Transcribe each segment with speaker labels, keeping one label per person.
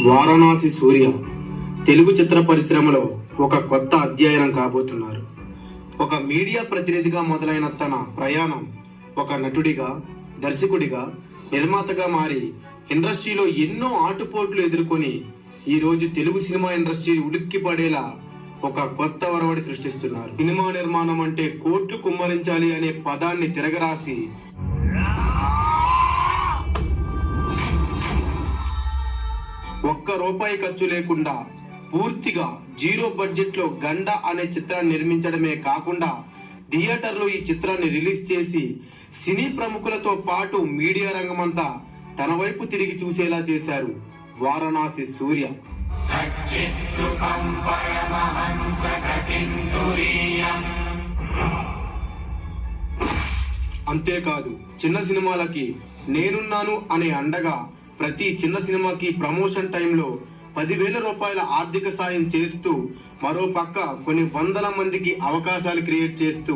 Speaker 1: వారణాసి సూర్య తెలుగు చిత్ర పరిశ్రమలో ఒక కొత్త అధ్యయనం కాబోతున్నారు. ఒక మీడియా ప్రతినిధిగా మొదలైన తన ప్రయాణం ఒక నటుడిగా, దర్శకుడిగా, నిర్మాతగా మారి ఇండస్ట్రీలో ఎన్నో ఆటుపోట్లు ఎదుర్కొని ఈరోజు తెలుగు సినిమా ఇండస్ట్రీ ఉడిక్కి పడేలా ఒక కొత్త ఒరవడి సృష్టిస్తున్నారు. సినిమా నిర్మాణం అంటే కోట్లు కుమ్మరించాలి అనే పదాన్ని తిరగరాసి ఒక్క రూపాయి ఖర్చు లేకుండా పూర్తిగా జీరో బడ్జెట్ లో గండ అనే చిత్రాన్ని నిర్మించడమే కాకుండా థియేటర్లో ఈ చిత్రాన్ని రిలీజ్ చేసి సినీ ప్రముఖులతో పాటు మీడియా రంగమంతా తన వైపు తిరిగి చూసేలా చేశారు వారణాసి సూర్య. అంతేకాదు చిన్న సినిమాలకి నేనున్నాను అనే అండగా ప్రతి చిన్న సినిమాకి ప్రమోషన్ టైంలో 10,000 రూపాయల ఆర్థిక సాయం చేస్తూ మరో పక్క కొన్ని వందల మందికి అవకాశాలు క్రియేట్ చేస్తూ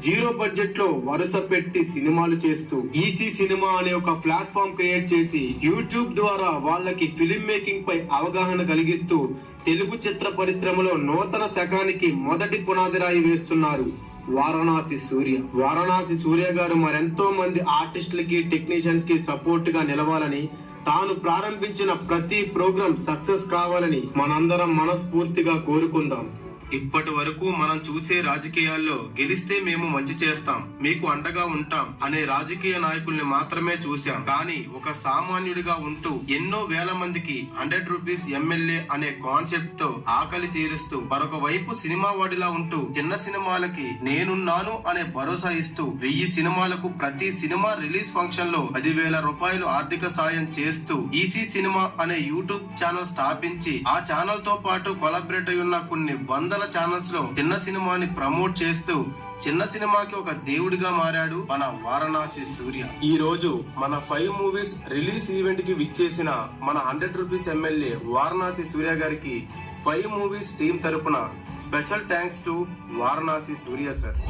Speaker 1: జీరో బడ్జెట్ లో వరుస పెట్టి సినిమాలు చేస్తూ ఈసీ సినిమా అనే ఒక ప్లాట్ఫామ్ క్రియేట్ చేసి యూట్యూబ్ ద్వారా వాళ్ళకి ఫిల్మ్ మేకింగ్ పై అవగాహన కలిగిస్తూ తెలుగు చిత్ర పరిశ్రమలో నూతన శకానికి మొదటి పునాదిరాయి వేస్తున్నారు వారణాసి సూర్య. వారణాసి సూర్య గారు మరెంతో మంది ఆర్టిస్టులకి, టెక్నీషియన్స్ కి సపోర్ట్ గా నిలవాలని, తాను ప్రారంభించిన ప్రతి ప్రోగ్రామ్ సక్సెస్ కావాలని మనందరం మనస్ఫూర్తిగా కోరుకుందాం. ఇప్పటి వరకు మనం చూసే రాజకీయాల్లో గెలిస్తే మేము మంచి చేస్తాం, మీకు అండగా ఉంటాం అనే రాజకీయ నాయకుల్ని మాత్రమే చూశాం. కానీ ఒక సామాన్యుడిగా ఉంటూ ఎన్నో వేల మందికి 100 రూపీస్ ఎమ్మెల్యే అనే కాన్సెప్ట్ తో ఆకలి తీరుస్తూ, మరొక వైపు సినిమా వాడిలా ఉంటూ చిన్న సినిమాలకి నేనున్నాను అనే భరోసా ఇస్తూ 1000 సినిమాలకు ప్రతి సినిమా రిలీజ్ ఫంక్షన్ లో 10,000 రూపాయలు ఆర్థిక సాయం చేస్తూ ఈసీ సినిమా అనే యూట్యూబ్ ఛానల్ స్థాపించి ఆ ఛానల్ తో పాటు కొలాబరేట్ అయి ఉన్న కొన్ని వందల ఛానల్స్ లో చిన్న సినిమాని ప్రమోట్ చేస్తూ చిన్న సినిమాకి ఒక దేవుడిగా మారాడు మన వారణాసి సూర్య. ఈ రోజు మన 5 మూవీస్ రిలీజ్ ఈవెంట్ కి విచ్చేసిన మన 100 రూపీస్ ఎమ్మెల్యే వారణాసి సూర్య గారికి 5 మూవీస్ టీం తరపున special thanks to Varanasi Surya sir.